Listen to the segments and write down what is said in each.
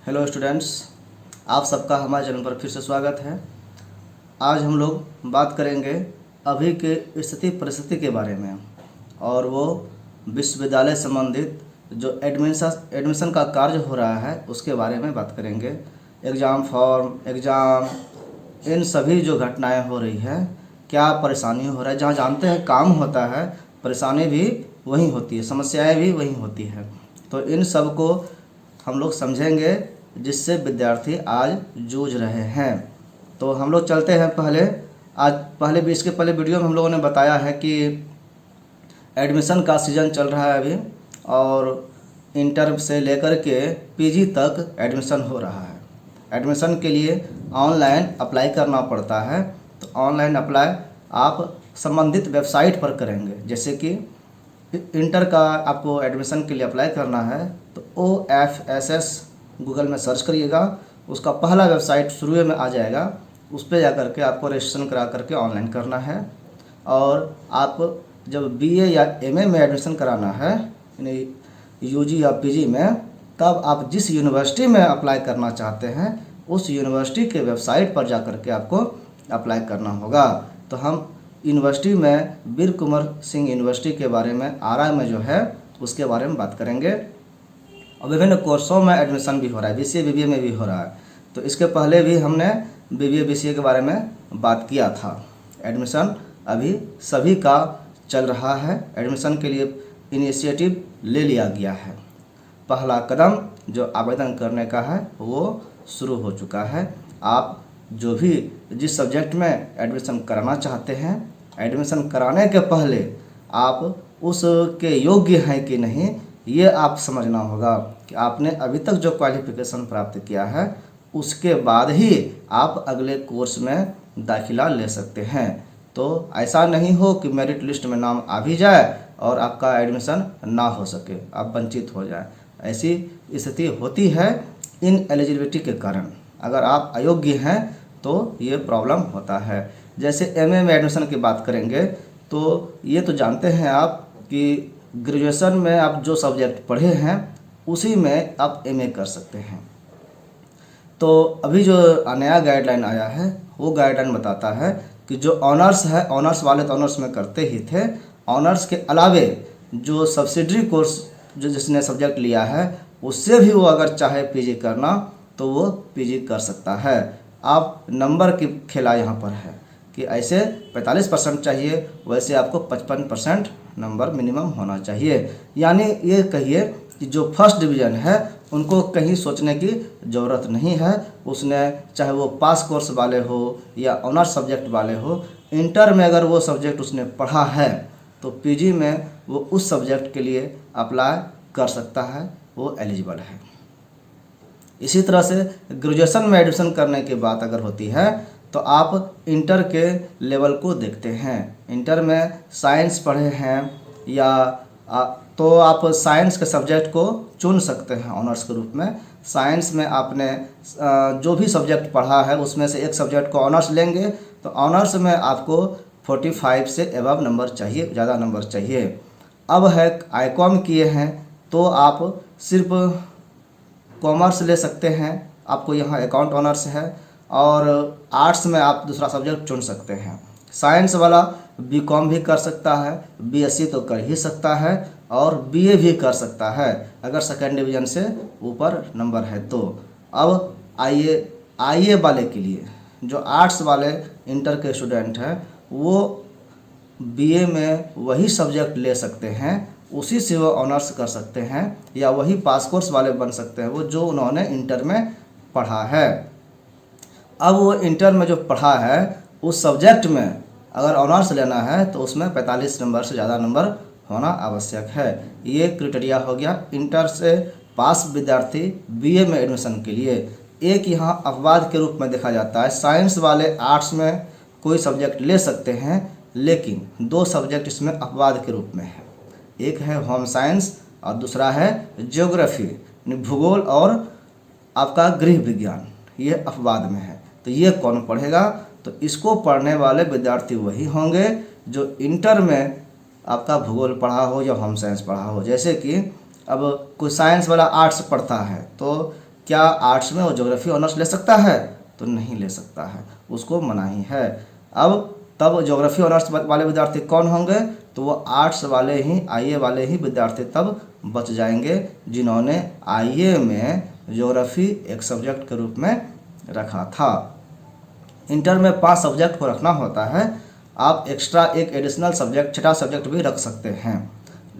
Hello students, आप सबका हमारे चैनल पर फिर से स्वागत है। आज हम लोग बात करेंगे अभी के स्थिति परिस्थिति के बारे में, और वो विश्वविद्यालय संबंधित जो एडमिशन का कार्य हो रहा है उसके बारे में बात करेंगे। एग्ज़ाम फॉर्म, एग्ज़ाम, इन सभी जो घटनाएं हो रही है, क्या परेशानी हो रहा है। जहाँ जानते हैं काम होता है, परेशानी भी वहीं होती है, समस्याएं भी वहीं होती है। तो इन सब को हम लोग समझेंगे जिससे विद्यार्थी आज जूझ रहे हैं। तो हम लोग चलते हैं पहले भी इसके पहले वीडियो में हम लोगों ने बताया है कि एडमिशन का सीज़न चल रहा है अभी, और इंटर से लेकर के पीजी तक एडमिशन हो रहा है। एडमिशन के लिए ऑनलाइन अप्लाई करना पड़ता है। तो ऑनलाइन अप्लाई आप संबंधित वेबसाइट पर करेंगे। जैसे कि इंटर का आपको एडमिशन के लिए अप्लाई करना है तो OFSS गूगल में सर्च करिएगा, उसका पहला वेबसाइट शुरू में आ जाएगा। उस पर जा करके आपको रजिस्ट्रेशन करा करके ऑनलाइन करना है। और आप जब BA या MA में एडमिशन कराना है, यानी UG या PG में, तब आप जिस यूनिवर्सिटी में अप्लाई करना चाहते हैं उस यूनिवर्सिटी के वेबसाइट पर जा करके आपको अप्लाई करना होगा। तो हम यूनिवर्सिटी में वीर कुंवर सिंह यूनिवर्सिटी के बारे में, आरा में जो है उसके बारे में बात करेंगे। और विभिन्न कोर्सों में एडमिशन भी हो रहा है, BCA BBA में भी हो रहा है। तो इसके पहले भी हमने BBA BCA के बारे में बात किया था। एडमिशन अभी सभी का चल रहा है। एडमिशन के लिए इनिशिएटिव ले लिया गया है। पहला कदम जो आवेदन करने का है वो शुरू हो चुका है। आप जो भी जिस सब्जेक्ट में एडमिशन कराना चाहते हैं, एडमिशन कराने के पहले आप उसके योग्य हैं कि नहीं, ये आप समझना होगा कि आपने अभी तक जो क्वालिफिकेशन प्राप्त किया है उसके बाद ही आप अगले कोर्स में दाखिला ले सकते हैं। तो ऐसा नहीं हो कि मेरिट लिस्ट में नाम आ भी जाए और आपका एडमिशन ना हो सके, आप वंचित हो जाए। ऐसी स्थिति होती है इन एलिजिबिलिटी के कारण। अगर आप अयोग्य हैं तो ये प्रॉब्लम होता है। जैसे MA में एडमिशन की बात करेंगे तो ये तो जानते हैं आप कि ग्रेजुएशन में आप जो सब्जेक्ट पढ़े हैं उसी में आप MA कर सकते हैं। तो अभी जो नया गाइडलाइन आया है वो गाइडलाइन बताता है कि जो ऑनर्स है, ऑनर्स वाले तो ऑनर्स में करते ही थे। ऑनर्स के अलावे जो सब्सिडरी कोर्स जो जिसने सब्जेक्ट लिया है उससे भी वो अगर चाहे PG करना तो वो PG कर सकता है। आप नंबर की खेला यहाँ पर है कि ऐसे 45% चाहिए, वैसे आपको 55% नंबर मिनिमम होना चाहिए। यानी ये कहिए कि जो फर्स्ट डिवीज़न है उनको कहीं सोचने की ज़रूरत नहीं है। उसने चाहे वो पास कोर्स वाले हो या ऑनर्स सब्जेक्ट वाले हो, इंटर में अगर वो सब्जेक्ट उसने पढ़ा है तो PG में वो उस सब्जेक्ट के लिए अप्लाई कर सकता है, वो एलिजिबल है। इसी तरह से ग्रेजुएशन में एडमिशन करने की बात अगर होती है तो आप इंटर के लेवल को देखते हैं। इंटर में साइंस पढ़े हैं तो आप साइंस के सब्जेक्ट को चुन सकते हैं ऑनर्स के रूप में। साइंस में आपने जो भी सब्जेक्ट पढ़ा है उसमें से एक सब्जेक्ट को ऑनर्स लेंगे तो ऑनर्स में आपको 45 से एबव नंबर चाहिए, ज़्यादा नंबर चाहिए। अब है ICOM किए हैं तो आप सिर्फ कॉमर्स ले सकते हैं, आपको यहाँ अकाउंट ऑनर्स है। और आर्ट्स में आप दूसरा सब्जेक्ट चुन सकते हैं। साइंस वाला BCom भी कर सकता है, BSc तो कर ही सकता है, और BA भी कर सकता है अगर सेकेंड डिवीज़न से ऊपर नंबर है तो। अब आइए वाले के लिए, जो आर्ट्स वाले इंटर के स्टूडेंट हैं वो BA में वही सब्जेक्ट ले सकते हैं, उसी से वो ऑनर्स कर सकते हैं, या वही पास कोर्स वाले बन सकते हैं वो जो उन्होंने इंटर में पढ़ा है। अब वो इंटर में जो पढ़ा है उस सब्जेक्ट में अगर ऑनर्स लेना है तो उसमें 45 नंबर से ज़्यादा नंबर होना आवश्यक है। ये क्राइटेरिया हो गया इंटर से पास विद्यार्थी BA में एडमिशन के लिए। एक यहाँ अपवाद के रूप में देखा जाता है, साइंस वाले आर्ट्स में कोई सब्जेक्ट ले सकते हैं, लेकिन 2 सब्जेक्ट इसमें अपवाद के रूप में है। एक है होम साइंस और दूसरा है ज्योग्राफी, भूगोल और आपका गृह विज्ञान, ये अपवाद में है। तो ये कौन पढ़ेगा? तो इसको पढ़ने वाले विद्यार्थी वही होंगे जो इंटर में आपका भूगोल पढ़ा हो या होम साइंस पढ़ा हो। जैसे कि अब कोई साइंस वाला आर्ट्स पढ़ता है तो क्या आर्ट्स में वो ज्योग्राफी ऑनर्स ले सकता है? तो नहीं ले सकता है, उसको मनाही है। अब तब ज्योग्राफी ऑनर्स वाले विद्यार्थी कौन होंगे? तो वो आर्ट्स वाले ही, आईए वाले ही विद्यार्थी तब बच जाएंगे जिन्होंने आईए में ज्योग्राफी एक सब्जेक्ट के रूप में रखा था। इंटर में 5 सब्जेक्ट को रखना होता है, आप एक्स्ट्रा एक एडिशनल सब्जेक्ट, छठा सब्जेक्ट भी रख सकते हैं,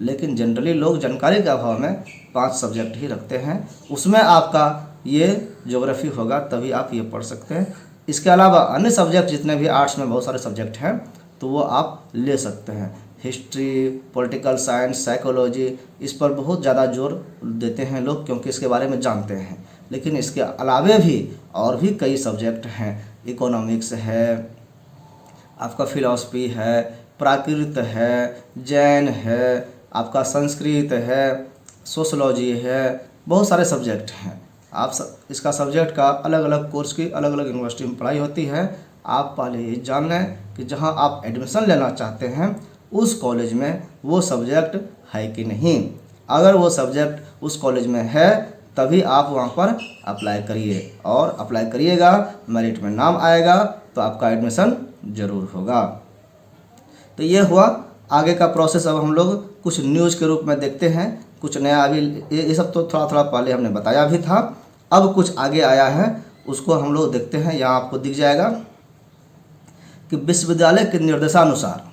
लेकिन जनरली लोग जानकारी के अभाव में 5 सब्जेक्ट ही रखते हैं। उसमें आपका ये ज्योग्राफी होगा, तभी आप ये पढ़ सकते हैं। इसके अलावा अन्य सब्जेक्ट जितने भी आर्ट्स में बहुत सारे सब्जेक्ट हैं तो वो आप ले सकते हैं। हिस्ट्री, पॉलिटिकल साइंस, साइकोलॉजी, इस पर बहुत ज़्यादा जोर देते हैं लोग क्योंकि इसके बारे में जानते हैं, लेकिन इसके अलावे भी और भी कई सब्जेक्ट हैं। इकोनॉमिक्स है, आपका फिलॉसफी है, प्राकृत है, जैन है, आपका संस्कृत है, सोशलॉजी है, बहुत सारे सब्जेक्ट हैं। इसका सब्जेक्ट का अलग अलग कोर्स की अलग अलग यूनिवर्सिटी में पढ़ाई होती है। आप पहले ये जान लें कि जहां आप एडमिशन लेना चाहते हैं उस कॉलेज में वो सब्जेक्ट है कि नहीं। अगर वो सब्जेक्ट उस कॉलेज में है तभी आप वहाँ पर अप्लाई करिए, और अप्लाई करिएगा, मेरिट में नाम आएगा तो आपका एडमिशन ज़रूर होगा। तो ये हुआ आगे का प्रोसेस। अब हम लोग कुछ न्यूज़ के रूप में देखते हैं, कुछ नया। अभी ये सब तो थोड़ा थोड़ा पहले हमने बताया भी था, अब कुछ आगे आया है उसको हम लोग देखते हैं। यहाँ आपको दिख जाएगा कि विश्वविद्यालय के निर्देशानुसार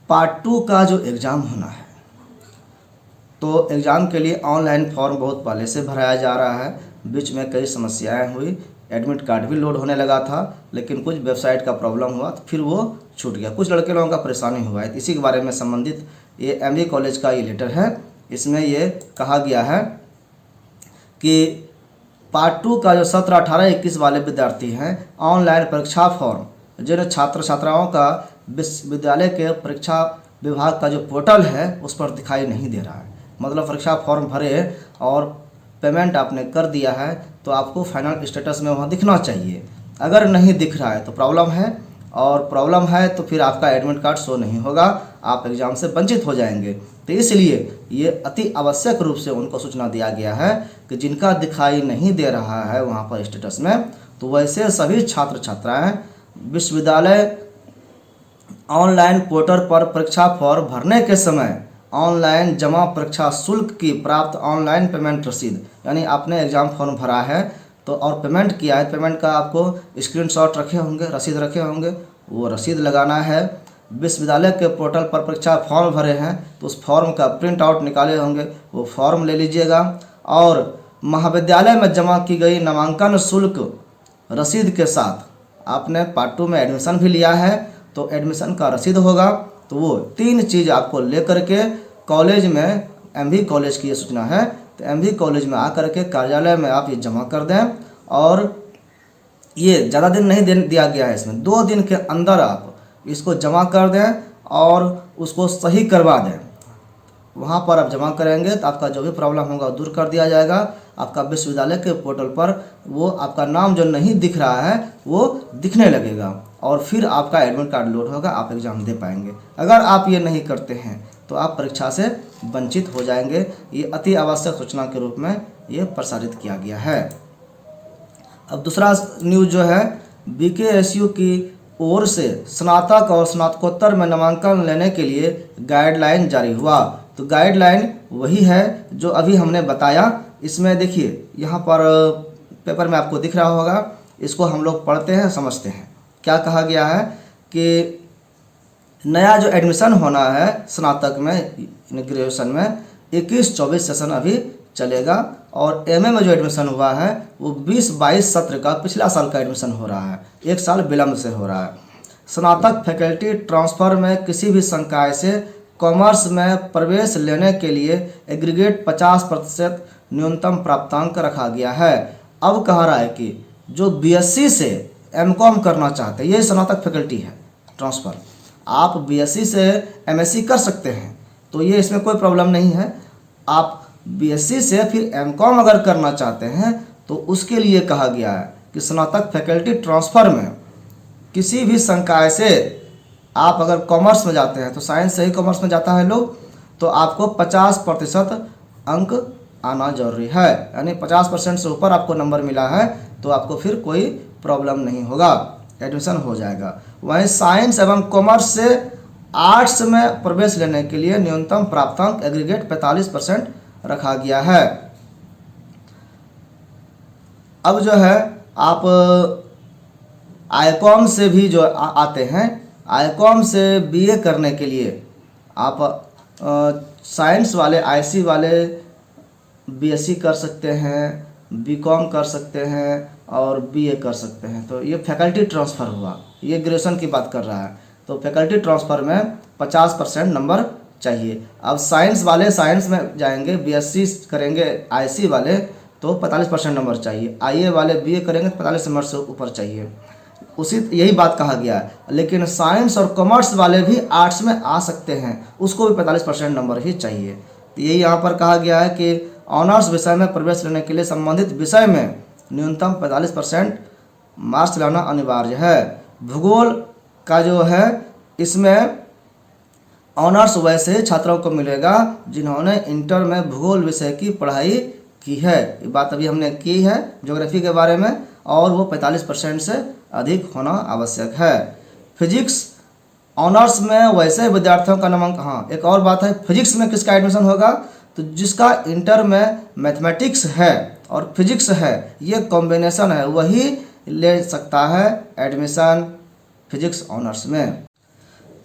पार्ट 2 का जो एग्ज़ाम होना है, तो एग्ज़ाम के लिए ऑनलाइन फॉर्म बहुत पहले से भराया जा रहा है। बीच में कई समस्याएं हुई, एडमिट कार्ड भी लोड होने लगा था, लेकिन कुछ वेबसाइट का प्रॉब्लम हुआ तो फिर वो छूट गया। कुछ लड़के लोगों का परेशानी हुआ है, इसी के बारे में संबंधित ये एमबी कॉलेज का ये लेटर है। इसमें ये कहा गया है कि पार्ट 2 का जो 17, 18, 21 वाले विद्यार्थी हैं, ऑनलाइन परीक्षा फॉर्म जिन छात्र छात्राओं का विश्वविद्यालय के परीक्षा विभाग का जो पोर्टल है उस पर दिखाई नहीं दे रहा है। मतलब परीक्षा फॉर्म भरे और पेमेंट आपने कर दिया है तो आपको फाइनल स्टेटस में वहाँ दिखना चाहिए। अगर नहीं दिख रहा है तो प्रॉब्लम है, और प्रॉब्लम है तो फिर आपका एडमिट कार्ड शो नहीं होगा, आप एग्ज़ाम से वंचित हो जाएंगे। तो इसलिए ये अति आवश्यक रूप से उनको सूचना दिया गया है कि जिनका दिखाई नहीं दे रहा है वहाँ पर स्टेटस में, तो वैसे सभी छात्र छात्राएँ विश्वविद्यालय ऑनलाइन पोर्टल पर परीक्षा फॉर्म भरने के समय ऑनलाइन जमा परीक्षा शुल्क की प्राप्त ऑनलाइन पेमेंट रसीद, यानी आपने एग्ज़ाम फॉर्म भरा है तो और पेमेंट किया है, पेमेंट का आपको स्क्रीनशॉट रखे होंगे, रसीद रखे होंगे, वो रसीद लगाना है। विश्वविद्यालय के पोर्टल पर परीक्षा फॉर्म भरे हैं तो उस फॉर्म का प्रिंट आउट निकाले होंगे, वो फॉर्म ले लीजिएगा। और महाविद्यालय में जमा की गई नामांकन शुल्क रसीद के साथ आपने पार्ट 2 में एडमिशन भी लिया है तो एडमिशन का रसीद होगा। तो वो 3 चीज़ आपको लेकर के कॉलेज में, एमबी कॉलेज की ये सूचना है, तो एमबी कॉलेज में आकर के कार्यालय में आप ये जमा कर दें। और ये ज़्यादा दिन नहीं दिया गया है, इसमें 2 दिन के अंदर आप इसको जमा कर दें और उसको सही करवा दें। वहाँ पर आप जमा करेंगे तो आपका जो भी प्रॉब्लम होगा दूर कर दिया जाएगा। आपका विश्वविद्यालय के पोर्टल पर वो आपका नाम जो नहीं दिख रहा है वो दिखने लगेगा और फिर आपका एडमिट कार्ड लोड होगा, आप एग्ज़ाम दे पाएंगे। अगर आप ये नहीं करते हैं तो आप परीक्षा से वंचित हो जाएंगे। ये अति आवश्यक सूचना के रूप में ये प्रसारित किया गया है। अब दूसरा न्यूज़ जो है, बीकेएसयू की ओर से स्नातक और स्नातकोत्तर में नामांकन लेने के लिए गाइडलाइन जारी हुआ। तो गाइडलाइन वही है जो अभी हमने बताया। इसमें देखिए यहाँ पर पेपर में आपको दिख रहा होगा, इसको हम लोग पढ़ते हैं, समझते हैं। क्या कहा गया है कि नया जो एडमिशन होना है स्नातक में, ग्रेजुएशन में 21-24 सेशन अभी चलेगा, और एमए में जो एडमिशन हुआ है वो 20-22 सत्र का पिछला साल का एडमिशन हो रहा है, 1 साल विलम्ब से हो रहा है। स्नातक फैकल्टी ट्रांसफ़र में किसी भी संकाय से कॉमर्स में प्रवेश लेने के लिए एग्रीगेट 50% न्यूनतम प्राप्तांक रखा गया है। अब कह रहा है कि जो बीएससी से एमकॉम करना चाहते हैं, ये स्नातक फैकल्टी है ट्रांसफ़र, आप बीएससी से एमएससी कर सकते हैं, तो ये इसमें कोई प्रॉब्लम नहीं है। आप बीएससी से फिर एमकॉम अगर करना चाहते हैं तो उसके लिए कहा गया है कि स्नातक फैकल्टी ट्रांसफ़र में किसी भी संकाय से आप अगर कॉमर्स में जाते हैं, तो साइंस से ही कॉमर्स में जाता है लोग, तो आपको 50% अंक आना जरूरी है, यानी 50% से ऊपर आपको नंबर मिला है तो आपको फिर कोई प्रॉब्लम नहीं होगा, एडमिशन हो जाएगा। वहीं साइंस एवं कॉमर्स से आर्ट्स में प्रवेश लेने के लिए न्यूनतम प्राप्तांक एग्रीगेट 45% रखा गया है। अब जो है आप आईकॉम से भी जो आते हैं, आईकॉम से बीए करने के लिए आप साइंस वाले आईसी वाले बीएससी कर सकते हैं, बीकॉम कर सकते हैं और बीए कर सकते हैं। तो ये फैकल्टी ट्रांसफ़र हुआ, ये ग्रेजुएशन की बात कर रहा है। तो फैकल्टी ट्रांसफ़र में 50% नंबर चाहिए। अब साइंस वाले साइंस में जाएंगे, बीएससी करेंगे आईसी वाले तो 45% नंबर चाहिए, आईए वाले बीए करेंगे तो 45 नंबर से ऊपर चाहिए। उसी यही बात कहा गया है। लेकिन साइंस और कॉमर्स वाले भी आर्ट्स में आ सकते हैं, उसको भी 45% नंबर ही चाहिए। तो यही यहाँ पर कहा गया है कि ऑनर्स विषय में प्रवेश लेने के लिए संबंधित विषय में न्यूनतम 45% मार्क्स लाना अनिवार्य है। भूगोल का जो है इसमें ऑनर्स वैसे छात्रों को मिलेगा जिन्होंने इंटर में भूगोल विषय की पढ़ाई की है। ये बात अभी हमने की है ज्योग्राफी के बारे में, और वो 45% से अधिक होना आवश्यक है। फिजिक्स ऑनर्स में वैसे विद्यार्थियों का नामांकन, हाँ एक और बात है, फिजिक्स में किसका एडमिशन होगा, तो जिसका इंटर में मैथमेटिक्स है और फिजिक्स है, ये कॉम्बिनेशन है, वही ले सकता है एडमिशन फिजिक्स ऑनर्स में।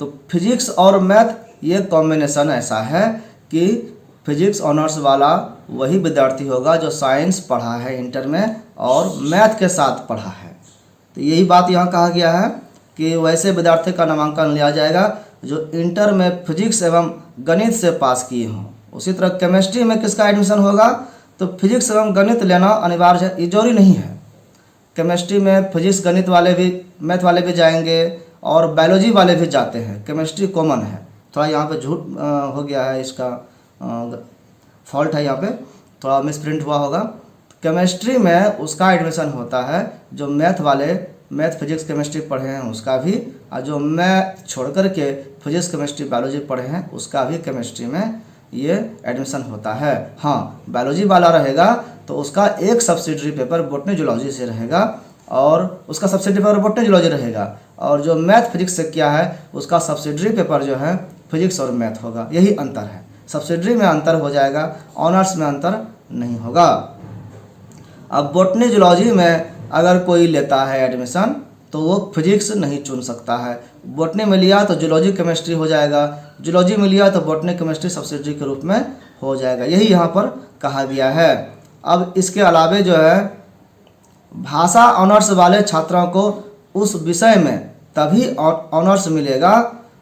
तो फिजिक्स और मैथ ये कॉम्बिनेशन ऐसा है कि फिजिक्स ऑनर्स वाला वही विद्यार्थी होगा जो साइंस पढ़ा है इंटर में और मैथ के साथ पढ़ा है। तो यही बात यहाँ कहा गया है कि वैसे विद्यार्थी का नामांकन लिया जाएगा जो इंटर में फिजिक्स एवं गणित से पास किए हों। उसी तरह केमिस्ट्री में किसका एडमिशन होगा, तो फिजिक्स एवं गणित लेना अनिवार्य है, ये जरूरी नहीं है। केमिस्ट्री में फिजिक्स गणित वाले भी, मैथ वाले भी जाएंगे और बायोलॉजी वाले भी जाते हैं, केमिस्ट्री कॉमन है। थोड़ा यहाँ पे झूठ हो गया है, इसका फॉल्ट है, यहाँ पे थोड़ा मिसप्रिंट हुआ होगा। केमिस्ट्री में उसका एडमिशन होता है जो मैथ वाले मैथ फिजिक्स केमिस्ट्री पढ़े हैं उसका भी, और जो मैथ छोड़ कर के फिजिक्स केमिस्ट्री बायोलॉजी पढ़े हैं उसका भी केमिस्ट्री में ये एडमिशन होता है। हाँ, बायोलॉजी वाला रहेगा तो उसका एक सब्सिडरी पेपर बॉटनी जूलॉजी से रहेगा और उसका सब्सिडरी पेपर बॉटनी जूलॉजी रहेगा, और जो मैथ फिजिक्स से किया है उसका सब्सिडरी पेपर जो है फिजिक्स और मैथ होगा। यही अंतर है, सब्सिडरी में अंतर हो जाएगा, ऑनर्स में अंतर नहीं होगा। अब बॉटनी जूलॉजी में अगर कोई लेता है एडमिशन तो वो फिजिक्स नहीं चुन सकता है। बॉटनी में लिया तो जूलॉजी केमिस्ट्री हो जाएगा, जूलॉजी में लिया तो बॉटनी केमिस्ट्री सब्सिडरी के रूप में हो जाएगा, यही यहाँ पर कहा गया है। अब इसके अलावे जो है भाषा ऑनर्स वाले छात्रों को उस विषय में तभी ऑनर्स मिलेगा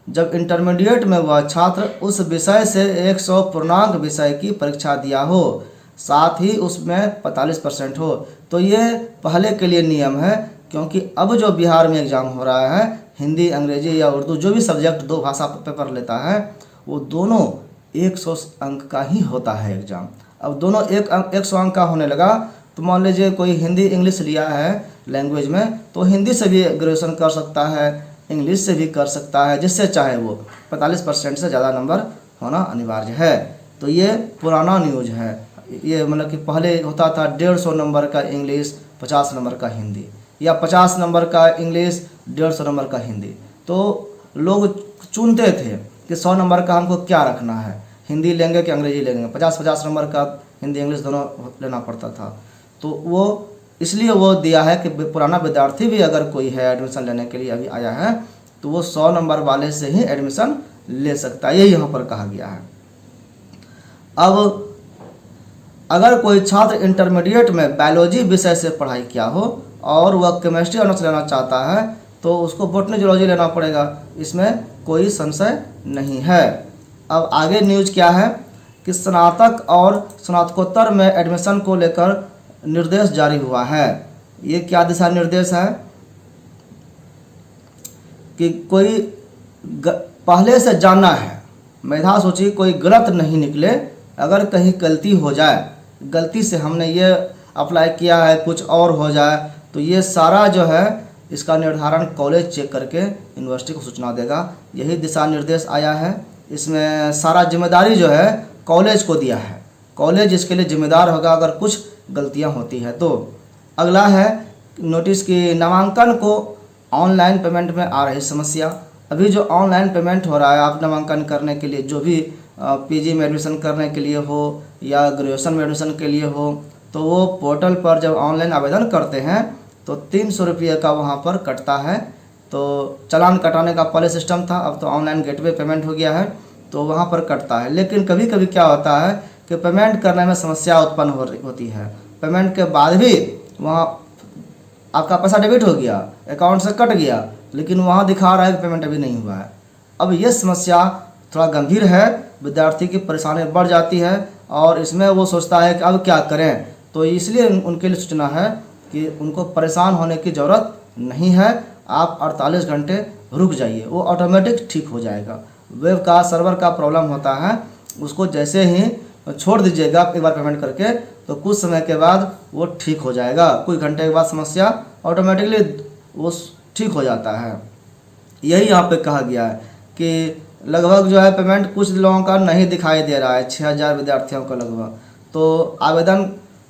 जब इंटरमीडिएट में वह छात्र उस विषय से 100 पूर्णांक विषय की परीक्षा दिया हो, साथ ही उसमें 45% हो। तो ये पहले के लिए नियम है, क्योंकि अब जो बिहार में एग्ज़ाम हो रहा है, हिंदी अंग्रेजी या उर्दू जो भी सब्जेक्ट दो भाषा पेपर लेता है वो दोनों 100 अंक का ही होता है एग्ज़ाम। अब दोनों 100 अंक का होने लगा तो मान लीजिए कोई हिंदी इंग्लिश लिया है लैंग्वेज में तो हिंदी से भी ग्रेजुएशन कर सकता है, इंग्लिश से भी कर सकता है, जिससे चाहे वो 45% से ज़्यादा नंबर होना अनिवार्य है। तो ये पुराना न्यूज है, ये मतलब कि पहले होता था 150 नंबर का इंग्लिश 50 नंबर का हिंदी, या 50 नंबर का इंग्लिश 150 नंबर का हिंदी। तो लोग चुनते थे कि 100 नंबर का हमको क्या रखना है, हिंदी लेंगे कि अंग्रेजी लेंगे, 50-50 नंबर का हिंदी इंग्लिश दोनों लेना पड़ता था। तो वो इसलिए वो दिया है कि पुराना विद्यार्थी भी अगर कोई है एडमिशन लेने के लिए अभी आया है तो वो 100 नंबर वाले से ही एडमिशन ले सकता है, यही यहाँ पर कहा गया है। अब अगर कोई छात्र इंटरमीडिएट में बायोलॉजी विषय से पढ़ाई किया हो और वह केमिस्ट्री ऑनर्स लेना चाहता है तो उसको बॉटनी जूलॉजी लेना पड़ेगा, इसमें कोई संशय नहीं है। अब आगे न्यूज क्या है कि स्नातक और स्नातकोत्तर में एडमिशन को लेकर निर्देश जारी हुआ है। ये क्या दिशा निर्देश है कि कोई पहले से जानना है, मेधा सूची कोई गलत नहीं निकले। अगर कहीं गलती हो जाए, गलती से हमने ये अप्लाई किया है कुछ और हो जाए तो ये सारा जो है इसका निर्धारण कॉलेज चेक करके यूनिवर्सिटी को सूचना देगा। यही दिशा निर्देश आया है, इसमें सारा जिम्मेदारी जो है कॉलेज को दिया है कॉलेज इसके लिए जिम्मेदार होगा अगर कुछ गलतियां होती है तो। अगला है नोटिस की नामांकन को ऑनलाइन पेमेंट में आ रही समस्या। अभी जो ऑनलाइन पेमेंट हो रहा है, आप नामांकन करने के लिए जो भी पीजी में एडमिशन करने के लिए हो या ग्रेजुएशन में एडमिशन के लिए हो, तो वो पोर्टल पर जब ऑनलाइन आवेदन करते हैं तो 300 रुपये का वहाँ पर कटता है। तो चालान कटाने का पहले सिस्टम था, अब तो ऑनलाइन गेटवे पेमेंट हो गया है, तो वहाँ पर कटता है। लेकिन कभी कभी क्या होता है कि पेमेंट करने में समस्या उत्पन्न होती है। पेमेंट के बाद भी वहाँ आपका पैसा डेबिट हो गया, अकाउंट से कट गया, लेकिन वहाँ दिखा रहा है कि पेमेंट अभी नहीं हुआ है। अब ये समस्या थोड़ा गंभीर है, विद्यार्थी की परेशानी बढ़ जाती है और इसमें वो सोचता है कि अब क्या करें। तो इसलिए उनके लिए सूचना है कि उनको परेशान होने की ज़रूरत नहीं है, आप 48 घंटे रुक जाइए, वो ऑटोमेटिक ठीक हो जाएगा। वेब का सर्वर का प्रॉब्लम होता है, उसको जैसे ही छोड़ दीजिएगा एक बार पेमेंट करके, तो कुछ समय के बाद वो ठीक हो जाएगा। कुछ घंटे के बाद समस्या ऑटोमेटिकली वो ठीक हो जाता है। यही यहाँ पे कहा गया है कि लगभग जो है पेमेंट कुछ लोगों का नहीं दिखाई दे रहा है, 6000 विद्यार्थियों का लगभग। तो आवेदन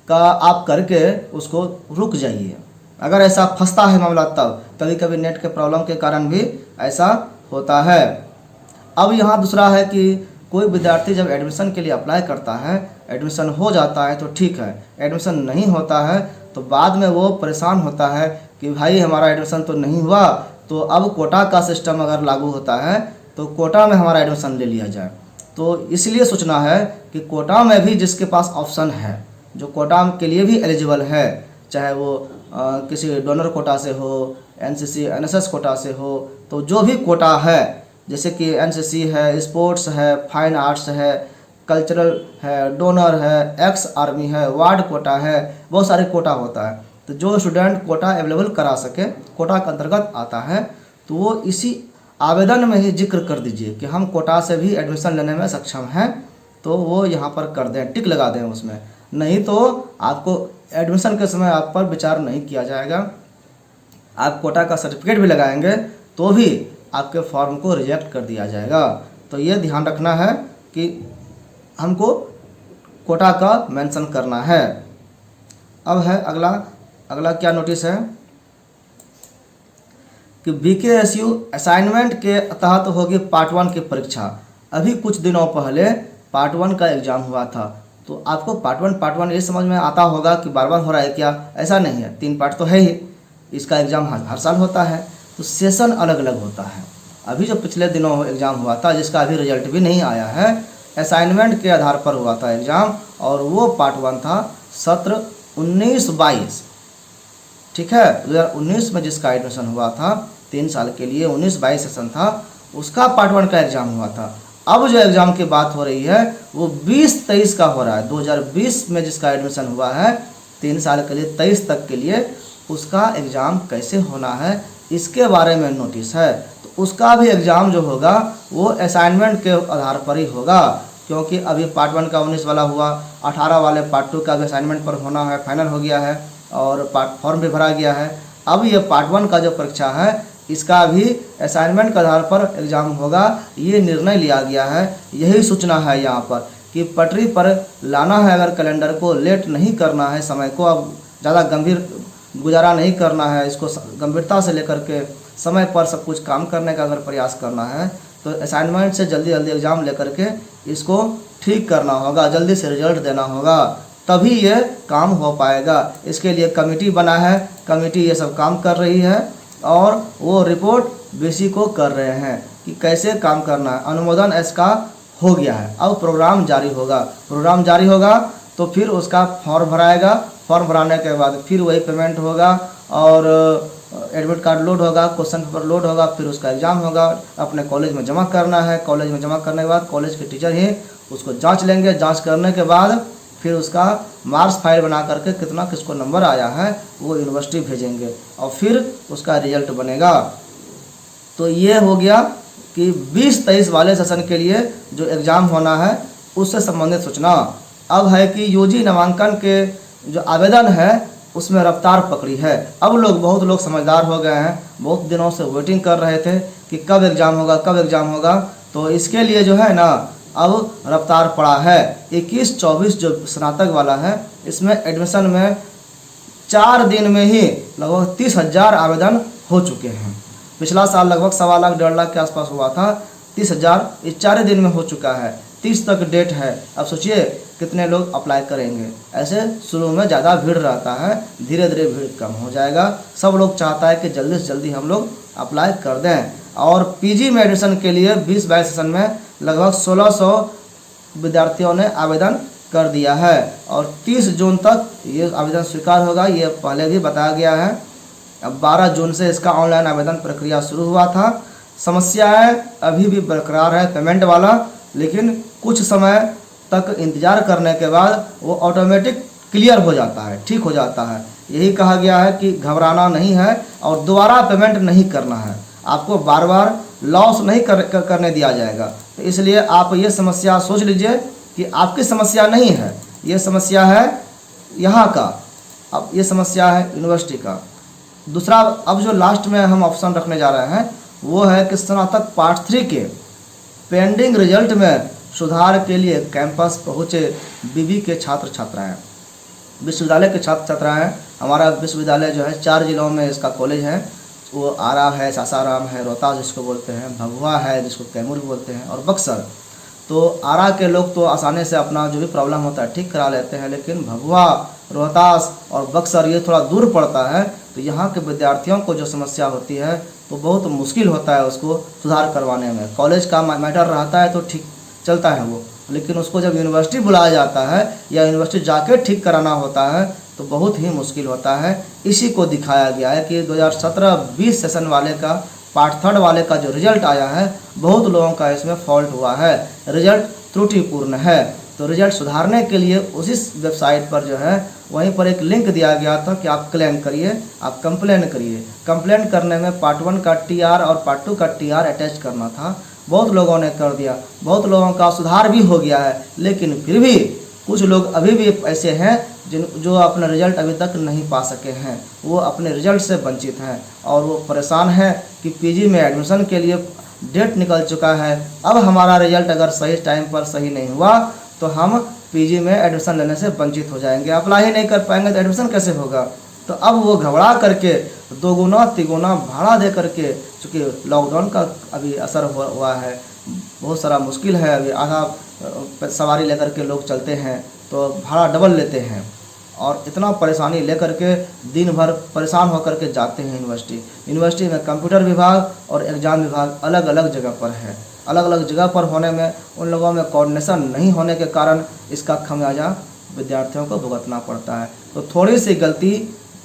का आप करके उसको रुक जाइए। अगर ऐसा फंसता है मामला, तब कभी कभी नेट के प्रॉब्लम के कारण भी ऐसा होता है। अब यहाँ दूसरा है कि कोई विद्यार्थी जब एडमिशन के लिए अप्लाई करता है, एडमिशन हो जाता है तो ठीक है, एडमिशन नहीं होता है तो बाद में वो परेशान होता है कि भाई हमारा एडमिशन तो नहीं हुआ, तो अब कोटा का सिस्टम अगर लागू होता है तो कोटा में हमारा एडमिशन ले लिया जाए। तो इसलिए सोचना है कि कोटा में भी जिसके पास ऑप्शन है, जो कोटा के लिए भी एलिजिबल है, चाहे वो किसी डोनर कोटा से हो, एनसीसी एनएसएस कोटा से हो, तो जो भी कोटा है, जैसे कि एनसीसी है, स्पोर्ट्स है, फाइन आर्ट्स है, कल्चरल है, डोनर है, एक्स आर्मी है, वार्ड कोटा है, बहुत सारे कोटा होता है। तो जो स्टूडेंट कोटा अवेलेबल करा सके, कोटा के अंतर्गत आता है, तो वो इसी आवेदन में ही जिक्र कर दीजिए कि हम कोटा से भी एडमिशन लेने में सक्षम हैं, तो वो यहाँ पर कर दें, टिक लगा दें उसमें। नहीं तो आपको एडमिशन के समय आप पर विचार नहीं किया जाएगा। आप कोटा का सर्टिफिकेट भी लगाएंगे तो भी आपके फॉर्म को रिजेक्ट कर दिया जाएगा। तो ये ध्यान रखना है कि हमको कोटा का मेंशन करना है। अब है अगला क्या नोटिस है कि बीकेएसयू असाइनमेंट के तहत होगी पार्ट 1 की परीक्षा। अभी कुछ दिनों पहले पार्ट 1 का एग्ज़ाम हुआ था, तो आपको पार्ट 1 ये समझ में आता होगा कि बार बार हो रहा है क्या? ऐसा नहीं है, 3 पार्ट तो है ही। इसका एग्ज़ाम हर साल होता है, तो सेशन अलग अलग होता है। अभी जो पिछले दिनों एग्ज़ाम हुआ था, जिसका अभी रिजल्ट भी नहीं आया है, असाइनमेंट के आधार पर हुआ था एग्ज़ाम, और वो पार्ट 1 था सत्र 19-22। ठीक है, 2019 में जिसका एडमिशन हुआ था 3 साल के लिए, 19-22 सेशन था, उसका पार्ट 1 का एग्ज़ाम हुआ था। अब जो एग्ज़ाम की बात हो रही है वो 20-23 का हो रहा है। 2020 में जिसका एडमिशन हुआ है 3 साल के लिए, 23 तक के लिए, उसका एग्ज़ाम कैसे होना है इसके बारे में नोटिस है। तो उसका भी एग्ज़ाम जो होगा वो असाइनमेंट के आधार पर ही होगा, क्योंकि अभी पार्ट 1 का 19 वाला हुआ, 18 वाले पार्ट 2 का भी असाइनमेंट पर होना है, फाइनल हो गया है और फॉर्म भी भरा गया है। अब ये पार्ट 1 का जो परीक्षा है इसका भी असाइनमेंट के आधार पर एग्ज़ाम होगा, ये निर्णय लिया गया है। यही सूचना है यहाँ पर कि पटरी पर लाना है, अगर कैलेंडर को लेट नहीं करना है, समय को अब ज़्यादा गंभीर गुजारा नहीं करना है, इसको गंभीरता से लेकर के समय पर सब कुछ काम करने का अगर प्रयास करना है, तो असाइनमेंट से जल्दी जल्दी एग्ज़ाम लेकर के इसको ठीक करना होगा, जल्दी से रिजल्ट देना होगा, तभी ये काम हो पाएगा। इसके लिए कमेटी बना है, कमेटी ये सब काम कर रही है और वो रिपोर्ट बीसी को कर रहे हैं कि कैसे काम करना है। अनुमोदन इसका हो गया है, अब प्रोग्राम जारी होगा। प्रोग्राम जारी होगा तो फिर उसका फॉर्म भराएगा, फॉर्म भराने के बाद फिर वही पेमेंट होगा और एडमिट कार्ड लोड होगा, क्वेश्चन पेपर लोड होगा, फिर उसका एग्ज़ाम होगा। अपने कॉलेज में जमा करना है, कॉलेज में जमा करने के बाद कॉलेज के टीचर ही उसको जांच लेंगे, जांच करने के बाद फिर उसका मार्क्स फाइल बना करके कितना किसको नंबर आया है वो यूनिवर्सिटी भेजेंगे और फिर उसका रिजल्ट बनेगा। तो ये हो गया कि 20-23 वाले सेशन के लिए जो एग्ज़ाम होना है उससे संबंधित सूचना। अब है कि यूजी नामांकन के जो आवेदन है उसमें रफ्तार पकड़ी है। अब बहुत लोग समझदार हो गए हैं, बहुत दिनों से वेटिंग कर रहे थे कि कब एग्ज़ाम होगा, कब एग्ज़ाम होगा। तो इसके लिए जो है ना, अब रफ्तार पड़ा है। 21-24 जो स्नातक वाला है, इसमें एडमिशन में 4 दिन में ही लगभग 30,000 आवेदन हो चुके हैं। पिछला साल लगभग 1.25 लाख 1.5 लाख के आसपास हुआ था, 30,000 इस 4 दिन में हो चुका है। 30 तक डेट है। अब सोचिए कितने लोग अप्लाई करेंगे। ऐसे शुरू में ज़्यादा भीड़ रहता है, धीरे धीरे भीड़ कम हो जाएगा। सब लोग चाहता है कि जल्दी से जल्दी हम लोग अप्लाई कर दें। और पीजी में एडमिशन के लिए 2022 सेशन में लगभग 1600 विद्यार्थियों ने आवेदन कर दिया है और 30 जून तक ये आवेदन स्वीकार होगा, ये पहले भी बताया गया है। अब 12 जून से इसका ऑनलाइन आवेदन प्रक्रिया शुरू हुआ था। समस्याएं अभी भी बरकरार है पेमेंट वाला, लेकिन कुछ समय तक इंतज़ार करने के बाद वो ऑटोमेटिक क्लियर हो जाता है, ठीक हो जाता है। यही कहा गया है कि घबराना नहीं है और दोबारा पेमेंट नहीं करना है, आपको बार बार लॉस नहीं करने दिया जाएगा। तो इसलिए आप ये समस्या सोच लीजिए कि आपकी समस्या नहीं है, ये समस्या है यहाँ का, अब ये समस्या है यूनिवर्सिटी का। दूसरा, अब जो लास्ट में हम ऑप्शन रखने जा रहे हैं वो है कि स्नातक पार्ट 3 के पेंडिंग रिजल्ट में सुधार के लिए कैंपस पहुँचे बीबी के छात्र छात्राएँ, विश्वविद्यालय के छात्र छात्राएँ। हमारा विश्वविद्यालय जो है 4 जिलों में इसका कॉलेज है, वो आरा है, सासाराम है, रोहतास जिसको बोलते हैं, भभुआ है जिसको कैमूर बोलते हैं, और बक्सर। तो आरा के लोग तो आसानी से अपना जो भी प्रॉब्लम होता है ठीक करा लेते हैं, लेकिन भभुआ, रोहतास और बक्सर ये थोड़ा दूर पड़ता है। तो यहाँ के विद्यार्थियों को जो समस्या होती है तो बहुत मुश्किल होता है उसको सुधार करवाने में। कॉलेज का मैटर रहता है तो ठीक चलता है वो, लेकिन उसको जब यूनिवर्सिटी बुलाया जाता है या यूनिवर्सिटी जाके ठीक कराना होता है तो बहुत ही मुश्किल होता है। इसी को दिखाया गया है कि 2017-20 सेशन वाले का पार्ट 3 वाले का जो रिजल्ट आया है, बहुत लोगों का इसमें फॉल्ट हुआ है, रिजल्ट त्रुटिपूर्ण है। तो रिजल्ट सुधारने के लिए उसी वेबसाइट पर जो है वहीं पर एक लिंक दिया गया था कि आप क्लेम करिए, आप कंप्लेन करिए। कंप्लेन करने में पार्ट 1 का TR और पार्ट 2 का TR अटैच करना था। बहुत लोगों ने कर दिया, बहुत लोगों का सुधार भी हो गया है, लेकिन फिर भी कुछ लोग अभी भी ऐसे हैं जो अपना रिजल्ट अभी तक नहीं पा सके हैं, वो अपने रिजल्ट से वंचित हैं और वो परेशान हैं कि पीजी में एडमिशन के लिए डेट निकल चुका है, अब हमारा रिजल्ट अगर सही टाइम पर सही नहीं हुआ तो हम पीजी में एडमिशन लेने से वंचित हो जाएंगे, अप्लाई ही नहीं कर पाएंगे तो एडमिशन कैसे होगा। तो अब वो घबरा करके 2 गुना 3 गुना भाड़ा दे करके, चूँकि लॉकडाउन का अभी असर हुआ है, बहुत सारा मुश्किल है, अभी आधा सवारी लेकर के लोग चलते हैं तो भाड़ा डबल लेते हैं और इतना परेशानी लेकर के दिन भर परेशान होकर के जाते हैं यूनिवर्सिटी में कंप्यूटर विभाग और एग्ज़ाम विभाग अलग अलग जगह पर है। अलग अलग जगह पर होने में उन लोगों में कोऑर्डिनेशन नहीं होने के कारण इसका खमियाजा विद्यार्थियों को भुगतना पड़ता है। तो थोड़ी सी गलती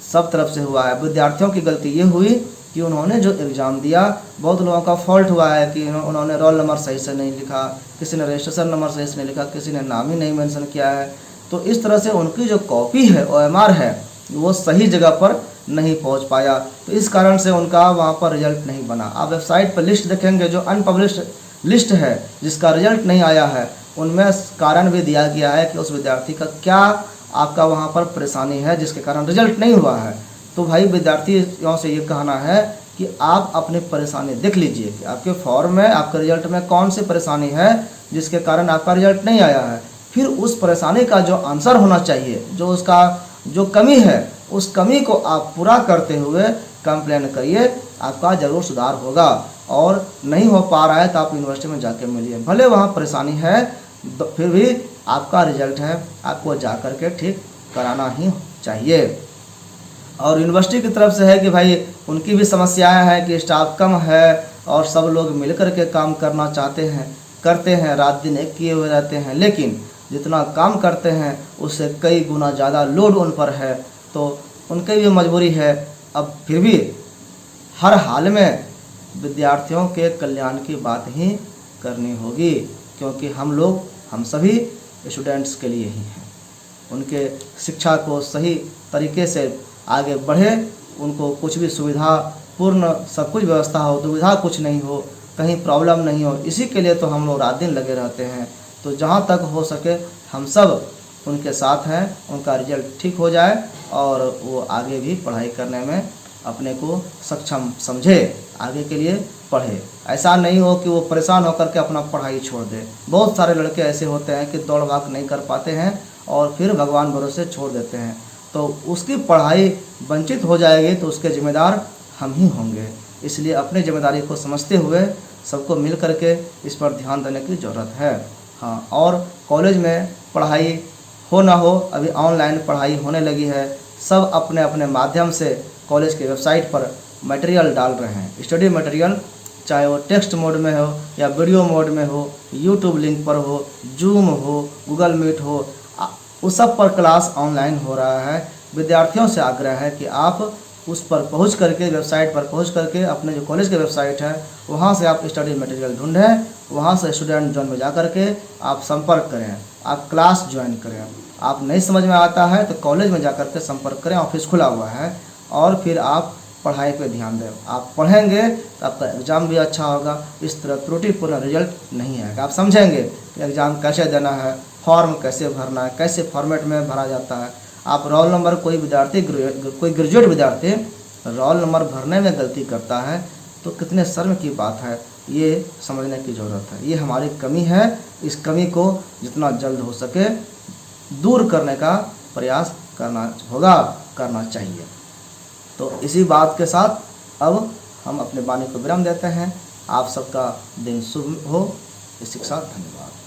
सब तरफ से हुआ है। विद्यार्थियों की गलती ये हुई कि उन्होंने जो एग्ज़ाम दिया, बहुत लोगों का फॉल्ट हुआ है कि उन्होंने रोल नंबर सही से नहीं लिखा, किसी ने रजिस्ट्रेशन नंबर सही से नहीं लिखा, किसी ने नाम ही नहीं मेंशन किया है। तो इस तरह से उनकी जो कॉपी है OMR है वो सही जगह पर नहीं पहुंच पाया, तो इस कारण से उनका वहां पर रिजल्ट नहीं बना। आप वेबसाइट पर लिस्ट देखेंगे, जो अनपब्लिश्ड लिस्ट है जिसका रिजल्ट नहीं आया है, उनमें कारण भी दिया गया है कि उस विद्यार्थी का क्या आपका वहाँ पर परेशानी है जिसके कारण रिजल्ट नहीं हुआ है। तो भाई विद्यार्थियों से ये कहना है कि आप अपनी परेशानी देख लीजिए कि आपके फॉर्म में, आपके रिजल्ट में कौन सी परेशानी है जिसके कारण आपका रिजल्ट नहीं आया है। फिर उस परेशानी का जो आंसर होना चाहिए, जो उसका जो कमी है, उस कमी को आप पूरा करते हुए कंप्लेन करिए, आपका ज़रूर सुधार होगा। और नहीं हो पा रहा है तो आप यूनिवर्सिटी में जाके मिलिए, भले वहाँ परेशानी है फिर भी आपका रिजल्ट है, आपको जा कर के ठीक कराना ही चाहिए। और यूनिवर्सिटी की तरफ से है कि भाई उनकी भी समस्याएं हैं कि स्टाफ कम है और सब लोग मिलकर के काम करना चाहते हैं, करते हैं, रात दिन एक किए हुए रहते हैं, लेकिन जितना काम करते हैं उससे कई गुना ज़्यादा लोड उन पर है, तो उनकी भी मजबूरी है। अब फिर भी हर हाल में विद्यार्थियों के कल्याण की बात ही करनी होगी, क्योंकि हम सभी स्टूडेंट्स के लिए ही हैं। उनके शिक्षा को सही तरीके से आगे बढ़े, उनको कुछ भी सुविधा पूर्ण सब कुछ व्यवस्था हो, दुविधा कुछ नहीं हो, कहीं प्रॉब्लम नहीं हो, इसी के लिए तो हम लोग रात दिन लगे रहते हैं। तो जहाँ तक हो सके हम सब उनके साथ हैं, उनका रिजल्ट ठीक हो जाए और वो आगे भी पढ़ाई करने में अपने को सक्षम समझे, आगे के लिए पढ़े। ऐसा नहीं हो कि वो परेशान होकर के अपना पढ़ाई छोड़ दे। बहुत सारे लड़के ऐसे होते हैं कि दौड़ भाग नहीं कर पाते हैं और फिर भगवान भरोसे छोड़ देते हैं, तो उसकी पढ़ाई वंचित हो जाएगी तो उसके जिम्मेदार हम ही होंगे। इसलिए अपनी जिम्मेदारी को समझते हुए सबको मिल करके इस पर ध्यान देने की ज़रूरत है। हाँ, और कॉलेज में पढ़ाई हो ना हो, अभी ऑनलाइन पढ़ाई होने लगी है। सब अपने अपने माध्यम से कॉलेज के वेबसाइट पर मटेरियल डाल रहे हैं, स्टडी मटेरियल, चाहे वो टेक्स्ट मोड में हो या वीडियो मोड में हो, यूट्यूब लिंक पर हो, जूम हो, गूगल मीट हो, उस सब पर क्लास ऑनलाइन हो रहा है। विद्यार्थियों से आग्रह है कि आप उस पर पहुंच करके, वेबसाइट पर पहुंच करके, अपने जो कॉलेज के वेबसाइट है वहां से आप स्टडी मटेरियल ढूंढें, वहां से स्टूडेंट जोन में जा करके आप संपर्क करें, आप क्लास ज्वाइन करें। आप नहीं समझ में आता है तो कॉलेज में जा करके संपर्क करें, ऑफिस खुला हुआ है, और फिर आप पढ़ाई पे ध्यान दें। आप पढ़ेंगे तो आपका एग्ज़ाम भी अच्छा होगा। इस तरह त्रुटिपूर्ण रिजल्ट नहीं आएगा। आप समझेंगे कि एग्ज़ाम कैसे देना है, फॉर्म कैसे भरना है, कैसे फॉर्मेट में भरा जाता है। आप रोल नंबर, कोई विद्यार्थी, कोई ग्रेजुएट विद्यार्थी रोल नंबर भरने में गलती करता है तो कितने शर्म की बात है, ये समझने की ज़रूरत है। ये हमारी कमी है। इस कमी को जितना जल्द हो सके दूर करने का प्रयास करना चाहिए। तो इसी बात के साथ अब हम अपने वाणी को विराम देते हैं। आप सबका दिन शुभ हो। इसी के साथ धन्यवाद।